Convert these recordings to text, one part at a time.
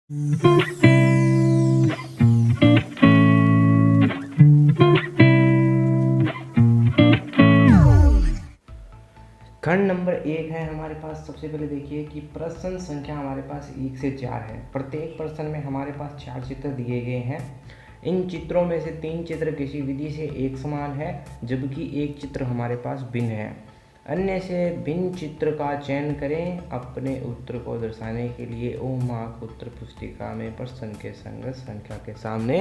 खंड नंबर 1 है हमारे पास। सबसे पहले देखिए कि प्रश्न संख्या हमारे पास 1 से 4 है। प्रत्येक प्रश्न में हमारे पास 4 चित्र दिए गए हैं। इन चित्रों में से 3 चित्र किसी विधि से एक समान है, जबकि एक चित्र हमारे पास भिन्न है। अन्य से भिन्न चित्र का चयन करें। अपने उत्तर को दर्शाने के लिए ओमाक उत्तर पुस्तिका में प्रश्न के संगत संख्या के सामने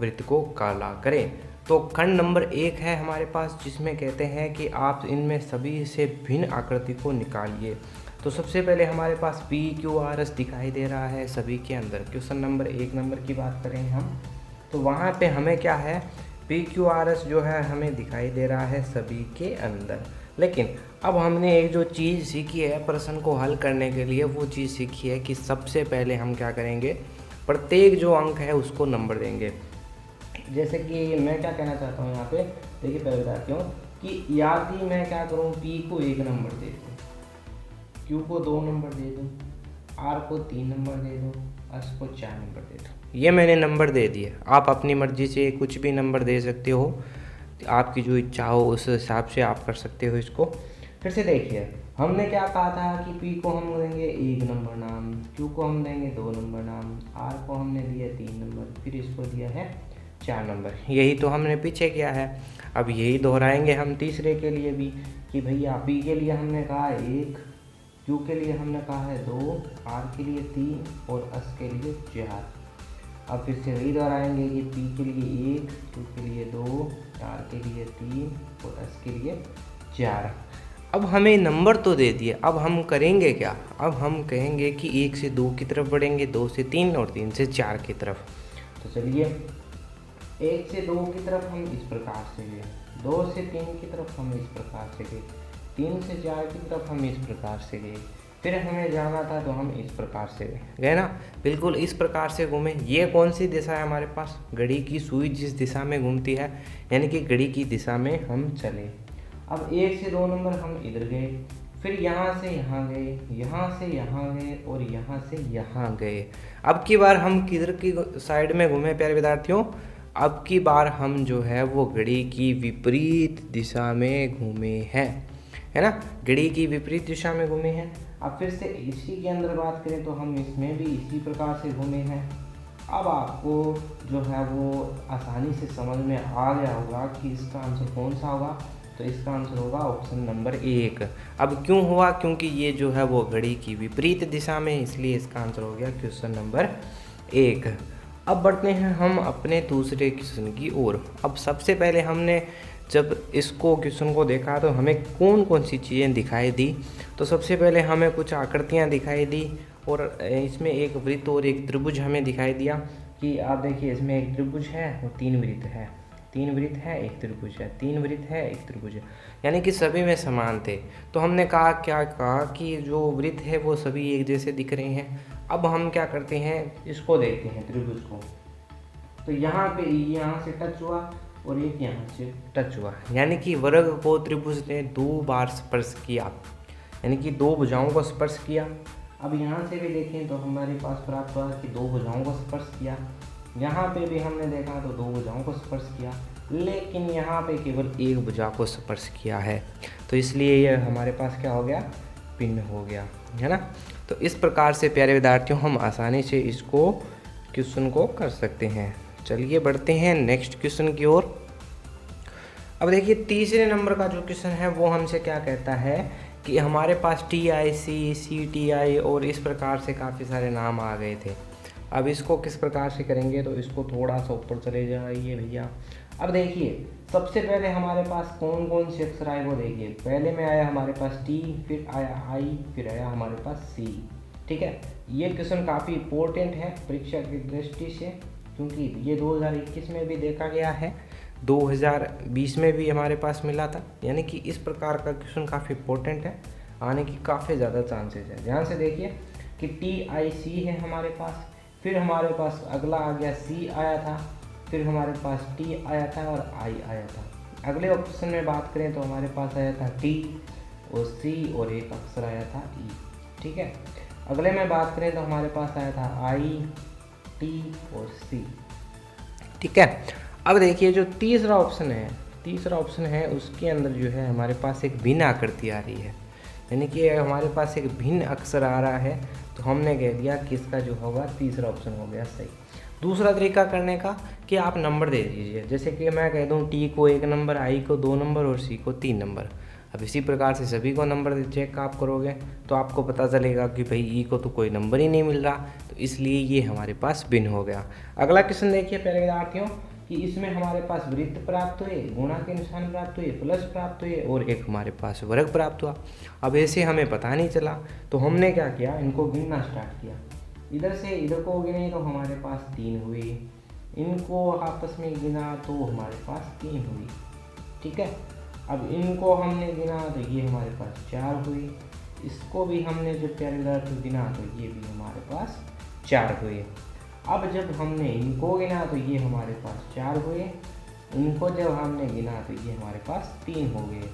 वृत्त को काला करें। तो खंड नंबर 1 है हमारे पास, जिसमें कहते हैं कि आप इनमें सभी से भिन्न आकृति को निकालिए। तो सबसे पहले हमारे पास PQRS दिखाई दे रहा है सभी के अंदर। क्वेश्चन नंबर 1 नंबर की बात करें हम, तो वहाँ पे हमें क्या है, PQRS जो है हमें दिखाई दे रहा है सभी के अंदर। लेकिन अब हमने एक जो चीज़ सीखी है प्रश्न को हल करने के लिए, वो चीज़ सीखी है कि सबसे पहले हम क्या करेंगे, प्रत्येक जो अंक है उसको नंबर देंगे। जैसे कि मैं क्या कहना चाहता हूँ यहाँ पे, देखिए पहले बताती हूँ कि यदि मैं क्या करूँ, P को 1 नंबर दे दूँ, Q को 2 नंबर दे दूँ, R को 3 नंबर दे दूँ, S को 4 नंबर दे दूँ। ये मैंने नंबर दे दिए। आप अपनी मर्जी से कुछ भी नंबर दे सकते हो, आपकी जो इच्छा हो उस हिसाब से आप कर सकते हो इसको। फिर से देखिए, हमने क्या कहा था कि P को हम देंगे 1 नंबर नाम, Q को हम देंगे 2 नंबर नाम, R को हमने दिया 3 नंबर, फिर इसको दिया है 4 नंबर। यही तो हमने पीछे किया है। अब यही दोहराएंगे हम तीसरे के लिए भी कि भैया P के लिए हमने कहा 1, Q के लिए हमने कहा है 2, R के लिए 3 और S के लिए 4। अब फिर से वही दोहराएंगे कि P के लिए 1, Q के लिए 2, R के लिए 3 और S के लिए 4। अब हमें नंबर तो दे दिए, अब हम करेंगे क्या, अब हम कहेंगे कि 1 से 2 की तरफ बढ़ेंगे, 2 से 3 और 3 से 4 की तरफ। तो चलिए 1 से 2 की तरफ हम इस प्रकार से गए, 2 से 3 की तरफ हम इस प्रकार से गए, 3 से 4 की तरफ हम इस प्रकार से गए, फिर हमें जाना था तो हम इस प्रकार से गए ना, बिल्कुल इस प्रकार से घूमे। ये कौन सी दिशा है हमारे पास, घड़ी की सुई जिस दिशा में घूमती है, यानी कि घड़ी की दिशा में हम चले। अब 1 से 2 नंबर हम इधर गए, फिर यहाँ से यहाँ गए, यहाँ से यहाँ गए और यहाँ से यहाँ गए। अब की बार हम किधर की साइड में घूमे प्यारे विद्यार्थियों, अब की बार हम जो है वो घड़ी की विपरीत दिशा में घूमे हैं, है ना, घड़ी की विपरीत दिशा में घूमे हैं। अब फिर से इसी के अंदर बात करें तो हम इसमें भी इसी प्रकार से घूमे हैं। अब आपको जो है वो आसानी से समझ में आ गया होगा कि इसका आंसर कौन सा होगा। तो इसका आंसर होगा ऑप्शन नंबर 1। अब क्यों हुआ, क्योंकि ये जो है वो घड़ी की विपरीत दिशा में, इसलिए इसका आंसर हो गया क्वेश्चन नंबर 1। अब बढ़ते हैं हम अपने दूसरे क्वेश्चन की ओर। अब सबसे पहले हमने जब इसको क्वेश्चन को देखा तो हमें कौन कौन सी चीज़ें दिखाई दी। तो सबसे पहले हमें कुछ आकृतियाँ दिखाई दी और इसमें एक वृत्त और एक त्रिभुज हमें दिखाई दिया कि आप देखिए इसमें एक त्रिभुज है और 3 वृत्त है, 3 वृत्त है, एक त्रिभुज है, 3 वृत्त है, एक त्रिभुज है, यानी कि सभी में समान थे। तो हमने कहा क्या कहा कि जो वृत्त है वो सभी एक जैसे दिख रहे हैं। अब हम क्या करते हैं, इसको देखते हैं त्रिभुज को। तो यहाँ पे यहाँ से टच हुआ और एक यहाँ से टच हुआ, यानी कि वर्ग को त्रिभुज ने 2 बार स्पर्श किया, यानी कि 2 भुजाओं को स्पर्श किया। अब यहाँ से भी देखें तो हमारे पास प्राप्त हुआ कि 2 भुजाओं को स्पर्श किया। यहाँ पे भी हमने देखा तो 2 भुजाओं को स्पर्श किया, लेकिन यहाँ पे केवल 1 भुजा को स्पर्श किया है। तो इसलिए यह हमारे पास क्या हो गया, भिन्न हो गया, है ना। तो इस प्रकार से प्यारे विद्यार्थियों हम आसानी से इसको क्वेश्चन को कर सकते हैं। चलिए बढ़ते हैं नेक्स्ट क्वेश्चन की ओर। अब देखिए तीसरे नंबर का जो क्वेश्चन है वो हमसे क्या कहता है कि हमारे पास TIC, CTI और इस प्रकार से काफ़ी सारे नाम आ गए थे। अब इसको किस प्रकार से करेंगे, तो इसको थोड़ा सा ऊपर चले जाइए भैया। अब देखिए सबसे पहले हमारे पास कौन कौन से अक्षर आए वो देखिए। पहले में आया हमारे पास T, फिर आया I, फिर आया हमारे पास C। ठीक है, ये क्वेश्चन काफ़ी इम्पोर्टेंट है परीक्षा की दृष्टि से, क्योंकि ये 2021 में भी देखा गया है, 2020 में भी हमारे पास मिला था, यानी कि इस प्रकार का क्वेश्चन काफ़ी इम्पोर्टेंट है, आने की काफ़ी ज़्यादा चांसेस है। ध्यान से देखिए कि TIC है हमारे पास, फिर हमारे पास अगला आ गया C आया था, फिर हमारे पास T आया था और I आया था। अगले ऑप्शन में बात करें तो हमारे पास आया था T और C और एक अक्षर आया था E। ठीक है, अगले में बात करें तो हमारे पास आया था आई, टी और सी। ठीक है, अब देखिए जो तीसरा ऑप्शन है उसके अंदर जो है हमारे पास एक भिन्न आकृति आ रही है, यानी कि हमारे पास एक भिन्न अक्षर आ रहा है, तो हमने कह दिया कि इसका जो होगा तीसरा ऑप्शन हो गया सही। दूसरा तरीका करने का कि आप नंबर दे दीजिए, जैसे कि मैं कह दूं टी को 1 नंबर, आई को 2 नंबर और सी को 3 नंबर। अब इसी प्रकार से सभी को नंबर चेक आप करोगे तो आपको पता चलेगा कि भाई ई को तो कोई नंबर ही नहीं मिल रहा, तो इसलिए ये हमारे पास भिन्न हो गया। अगला क्वेश्चन देखिए प्यारे विद्यार्थियों कि इसमें हमारे पास वृत्त प्राप्त हुए, गुणा के निशान प्राप्त हुए, प्लस प्राप्त हुए और एक हमारे पास वर्ग प्राप्त हुआ। अब ऐसे हमें पता नहीं चला तो हमने क्या किया, इनको गिनना स्टार्ट किया। इधर से इधर को गिने तो हमारे पास 3 हुए, इनको आपस में गिना तो हमारे पास 3 हुई। ठीक है, अब इनको हमने गिना तो ये हमारे पास 4 हुई, इसको भी हमने जब प्यारे विद्यार्थी गिना तो ये भी हमारे पास 4 हुए। अब जब हमने इनको गिना तो ये हमारे पास 4 हुए, इनको जब हमने गिना तो ये हमारे पास 3 हो गए,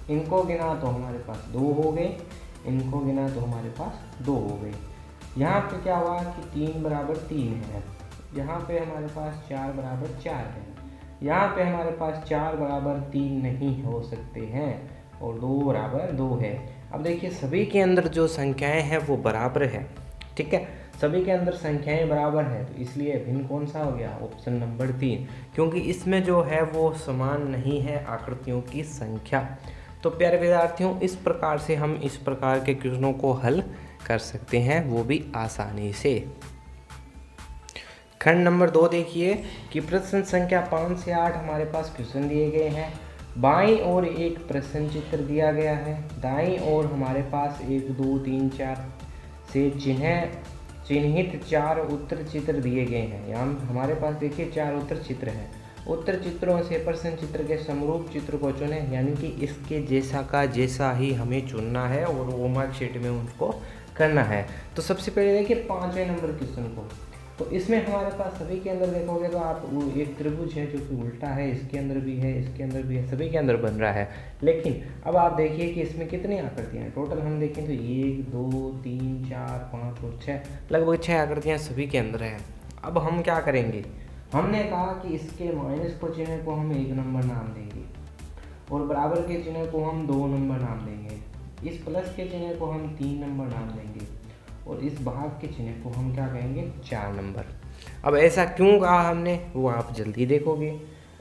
इनको गिना तो हमारे पास 2 हो गए, इनको गिना तो हमारे पास 2 हो गए। यहाँ पे क्या हुआ कि 3 बराबर 3 है, यहाँ पे हमारे पास 4 बराबर 4 है, यहाँ पे हमारे पास 4 बराबर 3 नहीं हो सकते हैं और 2 बराबर 2 है। अब देखिए सभी के अंदर जो संख्याएं हैं वो बराबर है। ठीक है, सभी के अंदर संख्याएं बराबर है, तो इसलिए भिन्न कौन सा हो गया, ऑप्शन नंबर 3, क्योंकि इसमें जो है वो समान नहीं है आकृतियों की संख्या। तो प्यारे विद्यार्थियों इस प्रकार से हम इस प्रकार के क्वेश्चनों को हल कर सकते हैं, वो भी आसानी से। खंड नंबर 2 देखिए कि प्रश्न संख्या 5 से 8 हमारे पास क्वेश्चन दिए गए हैं। बाईं ओर एक प्रश्न चित्र दिया गया है, दाईं ओर हमारे पास 1 2 3 4 से चिन्हित 4 उत्तर चित्र दिए गए हैं। यहाँ हमारे पास देखिए 4 उत्तर चित्र हैं। उत्तर चित्रों से प्रश्न चित्र के समरूप चित्र को चुनें, यानी कि इसके जैसा का जैसा ही हमें चुनना है और वो मार्कशीट में उसको करना है। तो सबसे पहले देखिए 5वें नंबर क्वेश्चन को, तो इसमें हमारे पास सभी के अंदर देखोगे तो आप एक त्रिभुज है जो कि उल्टा है, इसके अंदर भी है, इसके अंदर भी है, सभी के अंदर बन रहा है। लेकिन अब आप देखिए कि इसमें कितनी आकृतियाँ हैं, टोटल हम देखें तो 1 2 3 4 5 और 6, लगभग 6 आकृतियाँ सभी के अंदर हैं। अब हम क्या करेंगे, हमने कहा कि इसके माइनस को चिन्ह को हम 1 नंबर नाम देंगे और बराबर के चिन्ह को हम 2 नंबर नाम देंगे, इस प्लस के चिन्ह को हम 3 नंबर नाम देंगे और इस भाग के चिन्ह को हम क्या कहेंगे, 4 नंबर। अब ऐसा क्यों कहा हमने वो आप जल्दी देखोगे।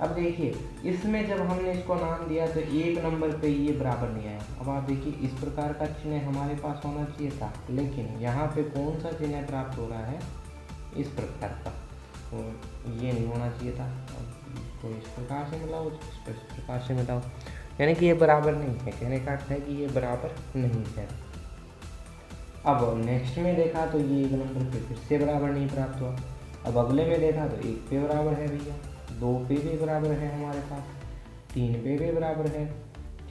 अब देखिए इसमें जब हमने इसको नाम दिया तो 1 नंबर पे ये बराबर नहीं आया। अब आप देखिए इस प्रकार का चिन्ह हमारे पास होना चाहिए था, लेकिन यहाँ पे कौन सा चिन्ह प्राप्त हो रहा है, इस प्रकार का, तो ये नहीं होना चाहिए था। तो इस प्रकार से मिलाओ, इस प्रकार से मिलाओ, यानी कि ये बराबर नहीं है। कहने का अर्थ है कि ये बराबर नहीं है। अब नेक्स्ट में देखा तो ये 1 नंबर पे फिर से बराबर नहीं प्राप्त हुआ। अब अगले में देखा तो 1 पे बराबर है भैया, 2 पे भी बराबर है हमारे पास, 3 पे भी बराबर है,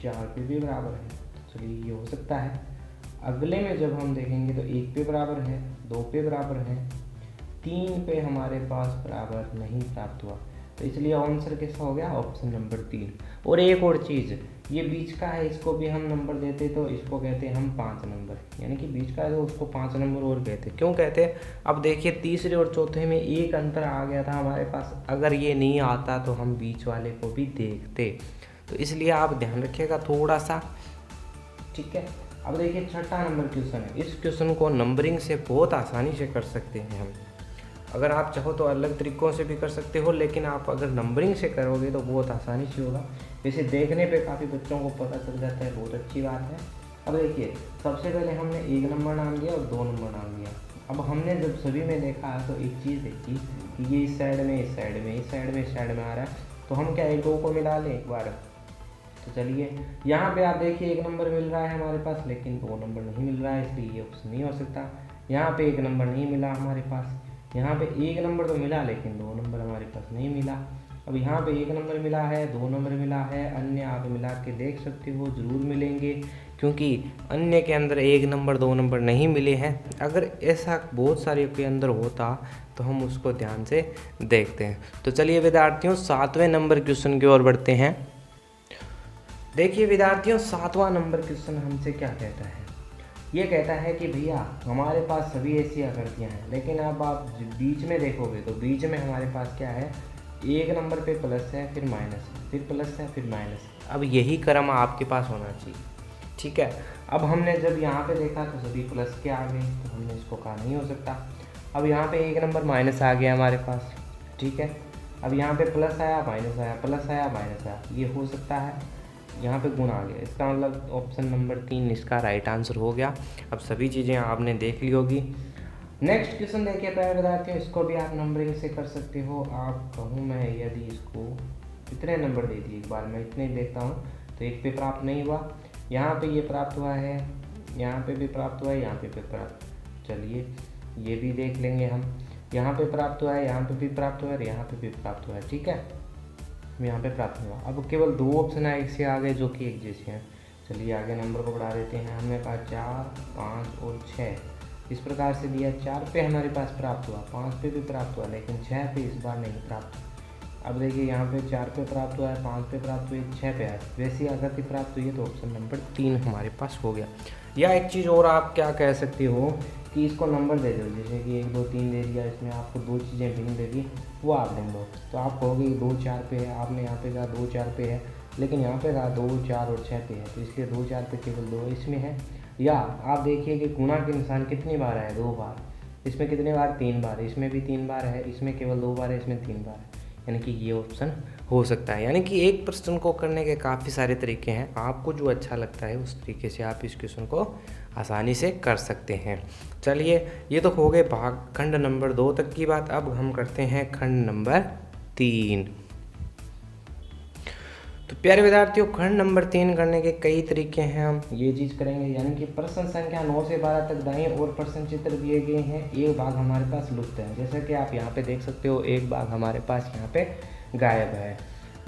4 पे भी बराबर है। तो चलिए ये हो सकता है। अगले में जब हम देखेंगे तो 1 पे बराबर है, 2 पे बराबर है, 3 पे हमारे पास बराबर नहीं प्राप्त हुआ, तो इसलिए आंसर कैसा हो गया, ऑप्शन नंबर 3। और एक और चीज़, ये बीच का है, इसको भी हम नंबर देते तो इसको कहते हैं हम 5 नंबर, यानी कि बीच का है तो उसको 5 नंबर और कहते हैं। क्यों कहते हैं, अब देखिए तीसरे और चौथे में एक अंतर आ गया था हमारे पास, अगर ये नहीं आता तो हम बीच वाले को भी देखते, तो इसलिए आप ध्यान रखिएगा थोड़ा सा। ठीक है, अब देखिए 6वां नंबर क्वेश्चन है। इस क्वेश्चन को नंबरिंग से बहुत आसानी से कर सकते हैं हम, अगर आप चाहो तो अलग तरीक़ों से भी कर सकते हो, लेकिन आप अगर नंबरिंग से करोगे तो बहुत आसानी से होगा। वैसे देखने पे काफ़ी बच्चों को पता चल जाता है, बहुत अच्छी बात है। अब देखिए सबसे पहले हमने 1 नंबर नाम दिया और 2 नंबर नाम दिया। अब हमने जब सभी में देखा तो एक चीज़ देखी कि ये इस साइड में, इस साइड में, इस साइड में, इस साइड में आ रहा है, तो हम क्या 1 2 को मिला लें एक बार। तो चलिए यहाँ पे आप देखिए 1 नंबर मिल रहा है हमारे पास, लेकिन 2 नंबर नहीं मिल रहा है, इसलिए ये ऑप्शन नहीं हो सकता। यहाँ पे 1 नंबर नहीं मिला हमारे पास, यहाँ पे 1 नंबर तो मिला लेकिन 2 नंबर हमारे पास नहीं मिला। अब यहाँ पे 1 नंबर मिला है, 2 नंबर मिला है, अन्य आप मिला के देख सकते हो, ज़रूर मिलेंगे, क्योंकि अन्य के अंदर 1 नंबर 2 नंबर नहीं मिले हैं। अगर ऐसा बहुत सारे के अंदर होता तो हम उसको ध्यान से देखते हैं। तो चलिए विद्यार्थियों 7वें नंबर क्वेश्चन की ओर बढ़ते हैं। देखिए विद्यार्थियों 7वां नंबर क्वेश्चन हमसे क्या कहता है, ये कहता है कि भैया हमारे पास सभी ऐसी आकृतियाँ हैं, लेकिन अब आप बीच में देखोगे तो बीच में हमारे पास क्या है, एक नंबर पे प्लस है, फिर माइनस है, फिर प्लस है, फिर माइनस है। अब यही क्रम आपके पास होना चाहिए, ठीक है। अब हमने जब यहाँ पे देखा तो सभी प्लस के आ गए, तो हमने इसको कहा नहीं हो सकता। अब यहाँ पे एक नंबर माइनस आ गया हमारे पास, ठीक है। अब यहाँ पे प्लस आया, माइनस आया, प्लस आया, माइनस आया, ये हो सकता है। यहाँ पे गुण आ गया, इसका मतलब ऑप्शन नंबर 3 इसका राइट आंसर हो गया। अब सभी चीज़ें आपने देख ली होगी। नेक्स्ट क्वेश्चन देखिए प्यारे विद्यार्थियों, इसको भी आप नंबरिंग से कर सकते हो। आप कहूँ मैं यदि इसको इतने नंबर दे दिए, एक बार मैं इतने देखता हूँ तो एक पे प्राप्त नहीं हुआ, यहाँ पे ये प्राप्त हुआ है, यहाँ पे भी प्राप्त हुआ है, यहाँ पे प्राप्त, चलिए ये भी देख लेंगे हम। यहाँ पे प्राप्त हुआ है, यहाँ पे भी प्राप्त हुआ है, यहाँ पे भी प्राप्त हुआ है, ठीक है। यहाँ पे प्राप्त हुआ। अब केवल 2 ऑप्शन है एक से आ गए जो कि एक जैसे हैं। चलिए आगे नंबर को बढ़ा देते हैं। हमने कहा 4, 5 और 6 इस प्रकार से दिया। 4 पे हमारे पास प्राप्त हुआ, 5 पे भी प्राप्त हुआ, लेकिन 6 पे इस बार नहीं प्राप्त हुआ। अब देखिए यहाँ पे 4 पे प्राप्त हुआ है, 5 पे प्राप्त हुई, 6 पे है, वैसी आकृति प्राप्त हुई है, तो ऑप्शन नंबर 3 हमारे पास हो गया। या एक चीज़ और आप क्या कह सकते हो कि इसको नंबर दे दो, जैसे कि 1, 2, 3 दे दिया, इसमें आपको 2 चीज़ें भिन्न दे दी, वो आप ढूंढ दो। तो आप कहोगे 2, 4 पे है, आपने यहाँ पे कहा 2, 4 पे है, लेकिन यहाँ पे कहा 2, 4 और 6 पे है, तो इसलिए 2, 4 पे केवल 2 इसमें है। या आप देखिए कि गुणा के निशान कितनी बार है, 2 बार, इसमें कितने बार, 3 बार, इसमें भी 3 बार है, इसमें केवल 2 बार है, इसमें 3 बार है, यानी कि ये ऑप्शन हो सकता है। यानी कि एक प्रश्न को करने के काफ़ी सारे तरीके हैं, आपको जो अच्छा लगता है उस तरीके से आप इस क्वेश्चन को आसानी से कर सकते हैं। चलिए ये तो हो गए भाग खंड नंबर 2 तक की बात। अब हम करते हैं खंड नंबर 3। तो प्यारे विद्यार्थियों, खंड नंबर 3 करने के कई तरीके हैं। हम ये चीज़ करेंगे, यानी कि प्रश्न संख्या 9 से 12 तक दाएं और प्रश्न चित्र दिए गए हैं, एक भाग हमारे पास लुप्त है। जैसा कि आप यहाँ पे देख सकते हो, एक भाग हमारे पास यहाँ पे गायब है।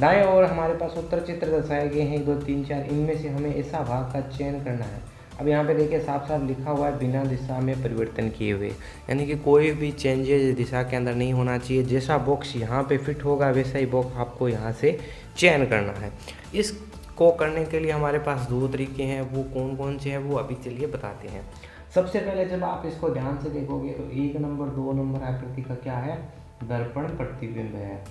दाएं और हमारे पास उत्तर चित्र दर्शाए गए हैं, 1, 2, 3, 4, इनमें से हमें ऐसा भाग का चयन करना है। अब यहाँ पे देखिए साफ साफ लिखा हुआ है बिना दिशा में परिवर्तन किए हुए, यानी कि कोई भी चेंजेज दिशा के अंदर नहीं होना चाहिए। जैसा बॉक्स यहाँ पे फिट होगा वैसा ही बॉक्स आपको यहाँ से चयन करना है। इसको करने के लिए हमारे पास 2 तरीके हैं, वो कौन कौन से हैं वो अभी चलिए बताते हैं। सबसे पहले जब आप इसको ध्यान से देखोगे तो 1 नंबर 2 नंबर आकृति का क्या है, दर्पण प्रतिबिंब है।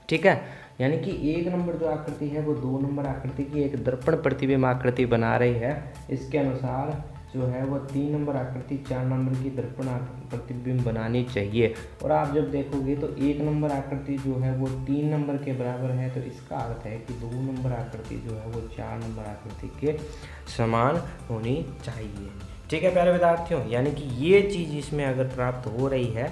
ठीक है, यानी कि 1 नंबर जो आकृति है वो 2 नंबर आकृति की एक दर्पण प्रतिबिंब आकृति बना रही है। इसके अनुसार जो है वो 3 नंबर आकृति 4 नंबर की दर्पण प्रतिबिंब बनानी चाहिए। और आप जब देखोगे तो 1 नंबर आकृति जो है वो 3 नंबर के बराबर है, तो इसका अर्थ है कि 2 नंबर आकृति जो है वो 4 नंबर आकृति के समान होनी चाहिए। ठीक है प्यारे विद्यार्थियों, यानी कि ये चीज़ इसमें अगर प्राप्त हो रही है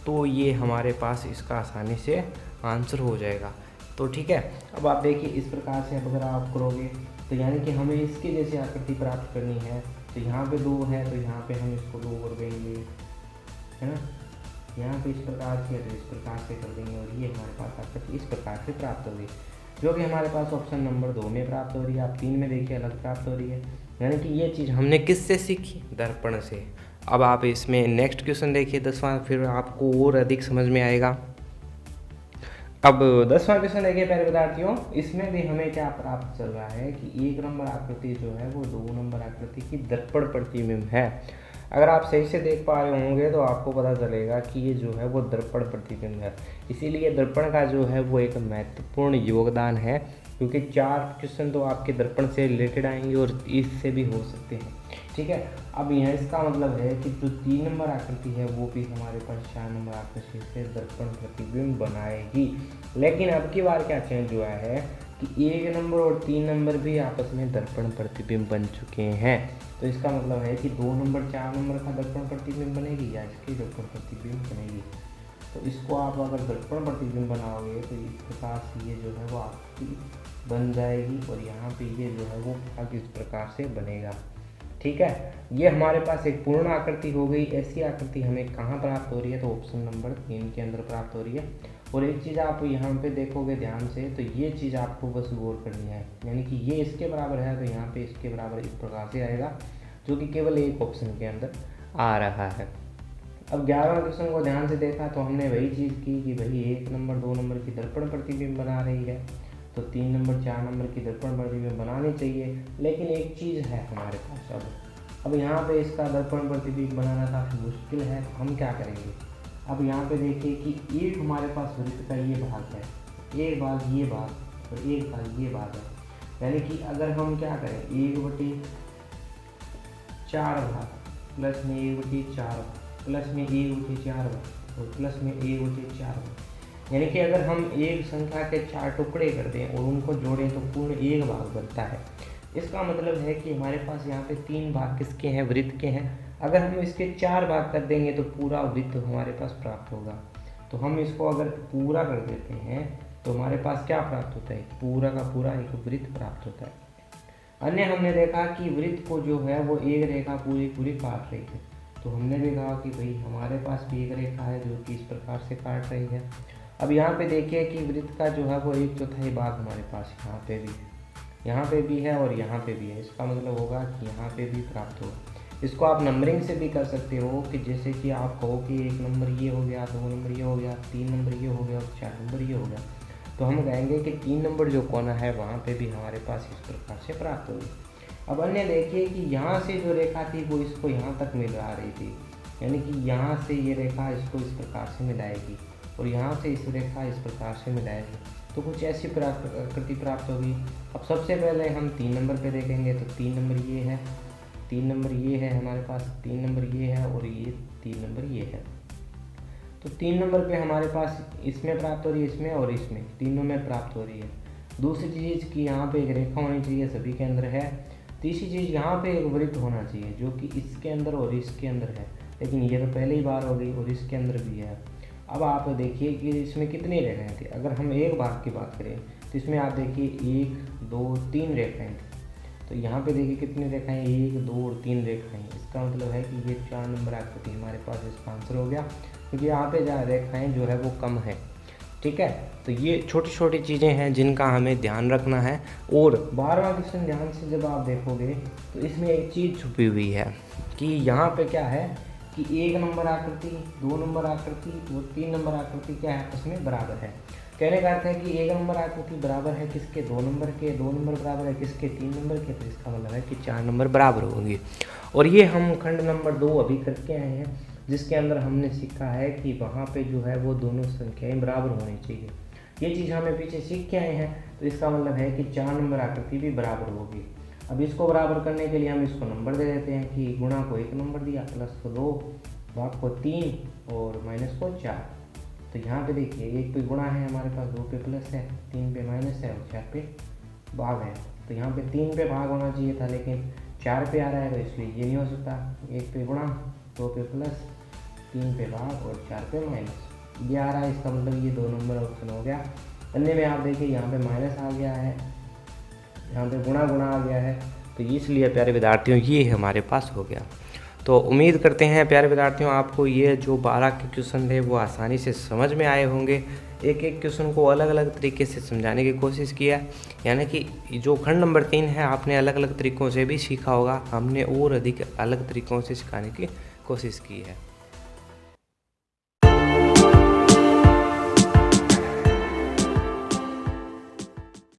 तो ये हमारे पास इसका आसानी से आंसर हो जाएगा। तो ठीक है, अब आप देखिए इस प्रकार से अगर आप करोगे तो यानी कि हमें इसके जैसे आकृति प्राप्त करनी है। तो यहाँ पे 2 है तो यहाँ पे हम इसको 2 कर देंगे, है ना। यहाँ पे इस प्रकार से तो इस प्रकार से कर देंगे, और ये हमारे पास आकृति इस प्रकार से प्राप्त होगी, जो कि हमारे पास ऑप्शन नंबर 2 में प्राप्त हो रही है। आप 3 में देखिए अलग प्राप्त हो रही है। यानी कि ये चीज़ हमने किससे सीखी, दर्पण से। अब आप इसमें नेक्स्ट क्वेश्चन देखिए 10वां, फिर आपको और अधिक समझ में आएगा। अब 10वां क्वेश्चन देखिए प्यारे विद्यार्थियों, इसमें भी हमें क्या प्राप्त चल रहा है कि 1 नंबर आकृति जो है वो 2 नंबर आकृति की दर्पण प्रतिबिंब है। अगर आप सही से देख पा रहे होंगे तो आपको पता चलेगा कि ये जो है वो दर्पण प्रतिबिंब है। इसीलिए दर्पण का जो है वो एक महत्वपूर्ण योगदान है, क्योंकि 4 क्वेश्चन तो आपके दर्पण से रिलेटेड आएंगे और इससे भी हो सकते हैं। ठीक है, अब यह इसका मतलब है कि जो 3 नंबर आकृति है वो भी हमारे पास 4 नंबर आकृति से दर्पण प्रतिबिंब बनाएगी। लेकिन अब की बार क्या चेंज हुआ है कि 1 नंबर और 3 नंबर भी आपस में दर्पण प्रतिबिंब बन चुके हैं। तो इसका मतलब है कि 2 नंबर 4 नंबर का दर्पण प्रतिबिंब बनेगी या इसकी दर्पण प्रतिबिंब बनेगी। तो इसको आप अगर दर्पण प्रतिबिंब बनाओगे तो इस प्रकार से ये जो है वो आपकी बन जाएगी, और यहाँ पे ये जो है वो इस प्रकार से बनेगा। ठीक है, ये हमारे पास एक पूर्ण आकृति हो गई। ऐसी आकृति हमें कहाँ प्राप्त हो रही है, तो ऑप्शन नंबर 3 के अंदर प्राप्त हो रही है। और एक चीज़ आप यहाँ पे देखोगे ध्यान से, तो ये चीज़ आपको बस गौर करनी है, यानी कि ये इसके बराबर है तो यहाँ पे इसके बराबर इस प्रकार से आएगा, जो कि केवल एक ऑप्शन के अंदर आ रहा है। अब 11वां क्वेश्चन को ध्यान से देखा तो हमने वही चीज़ की कि भाई 1 नंबर 2 नंबर की दर्पण प्रतिबिंब बना रही है। तो 3 नंबर 4 नंबर की दर्पण प्रतिबिंब बनानी चाहिए। लेकिन एक चीज़ है हमारे पास, अब यहाँ पे इसका दर्पण प्रतिबिंब बनाना काफ़ी मुश्किल है, तो हम क्या करेंगे। अब यहाँ पे देखिए कि एक हमारे पास वृत्त का ये भाग है, एक भाग ये भाग और एक भाग ये भाग है। यानी कि अगर हम क्या करें 1/4 भाग प्लस में 1/4 प्लस में 1/4 भाग और प्लस में 1/4 भाग, यानी कि अगर हम एक संख्या के 4 टुकड़े कर दें और उनको जोड़ें तो पूर्ण 1 भाग बनता है। इसका मतलब है कि हमारे पास यहाँ पे 3 भाग किसके हैं, वृत्त के हैं। अगर हम इसके 4 भाग कर देंगे तो पूरा वृत्त हमारे पास प्राप्त होगा। तो हम इसको अगर पूरा कर देते हैं तो हमारे पास क्या प्राप्त होता है, पूरा का पूरा एक वृत्त प्राप्त होता है। अन्य हमने देखा कि वृत्त को जो है वो एक रेखा पूरी पूरी काट रही है, तो हमने भी कहा कि भाई हमारे पास भी एक रेखा है जो कि इस प्रकार से काट रही है। अब यहाँ पे देखिए कि वृत्त का जो है वो 1/4 भाग हमारे पास यहाँ पे भी है, यहाँ पे भी है और यहाँ पे भी है। इसका मतलब होगा कि यहाँ पे भी प्राप्त होगा। इसको आप नंबरिंग से भी कर सकते हो कि जैसे कि आप कहो कि 1 नंबर ये हो गया, 2 नंबर ये हो गया, 3 नंबर ये हो गया और 4 नंबर ये हो गया, तो हम कहेंगे कि 3 नंबर जो कोना है वहाँ पे भी हमारे पास इस प्रकार से प्राप्त होगी। अब अन्य देखिए कि यहाँ से जो रेखा थी वो इसको यहाँ तक मिला रही थी, यानी कि यहाँ से ये रेखा इसको इस प्रकार से मिलाएगी और यहाँ से इस रेखा इस प्रकार से मिलाएगी, तो कुछ ऐसी आकृति प्राप्त होगी। अब सबसे पहले हम 3 नंबर पे देखेंगे तो 3 नंबर ये है, 3 नंबर ये है हमारे पास, 3 नंबर ये है और ये 3 नंबर ये है। तो 3 नंबर पे हमारे पास इसमें प्राप्त हो रही है, इसमें और इसमें, तीनों में प्राप्त हो रही है। दूसरी चीज़ कि यहाँ पे एक रेखा होनी चाहिए, सभी के अंदर है। तीसरी चीज़ यहाँ पे एक वृत्त होना चाहिए जो कि इसके अंदर और इसके अंदर है, लेकिन ये तो पहली बार हो गई और इसके अंदर भी है। अब आप देखिए कि इसमें कितनी रेखाएँ थी। अगर हम एक भाग की बात करें तो इसमें आप देखिए 1 2 3 रेखाएँ थी, तो यहाँ पे देखिए कितनी रेखाएँ, 1 2 और 3 रेखाएँ। इसका मतलब है कि ये 4 नंबर आकृति हमारे पास इसका आंसर हो गया, क्योंकि यहाँ पे जहाँ रेखाएँ जो है वो कम है। ठीक है, तो ये छोटी छोटी चीज़ें हैं जिनका हमें ध्यान रखना है। और 12वां क्वेश्चन ध्यान से जब आप देखोगे तो इसमें एक चीज़ छुपी हुई है कि यहाँ पे क्या है कि 1 नंबर आकृति, 2 नंबर आकृति और 3 नंबर आकृति क्या है, आपस में बराबर है। कहने का अर्थ है कि 1 नंबर आकृति बराबर है किसके, 2 नंबर के, 2 नंबर बराबर है किसके, 3 नंबर के, तो इसका मतलब है कि 4 नंबर बराबर होंगे। और ये हम खंड नंबर 2 अभी करके आए हैं, जिसके अंदर हमने सीखा है कि वहाँ पे जो है वो दोनों संख्याएं बराबर होनी चाहिए। ये चीज़ हमें पीछे सीख के आए हैं, तो इसका मतलब है कि 4 नंबर आकृति भी बराबर होगी। अब इसको बराबर करने के लिए हम इसको नंबर दे देते हैं कि गुणा को 1 नंबर दिया, प्लस को 2, भाग को 3 और माइनस को 4। तो यहाँ पे देखिए 1 पे गुणा है हमारे पास, 2 पे प्लस है, 3 पे माइनस है और 4 पे भाग है। तो यहाँ पे 3 पे भाग होना चाहिए था, लेकिन 4 पे आ रहा है, तो इसलिए ये नहीं हो सकता। 1 पे गुणा, 2 पे प्लस, 3 पे भाग और 4 पे माइनस, ये आ रहा है। इसका मतलब ये 2 नंबर ऑप्शन हो गया। अन्य में आप देखिए यहाँ पे माइनस आ गया है, यहाँ पे गुणा आ गया है, तो इसलिए प्यारे विद्यार्थियों ये हमारे पास हो गया। तो उम्मीद करते हैं प्यारे विद्यार्थियों आपको ये जो 12 के क्वेश्चन थे वो आसानी से समझ में आए होंगे। एक एक क्वेश्चन को अलग अलग तरीके से समझाने की कोशिश किया, यानी कि जो खंड नंबर 3 है आपने अलग अलग तरीक़ों से भी सीखा होगा, हमने और अधिक अलग तरीक़ों से सिखाने की कोशिश की है।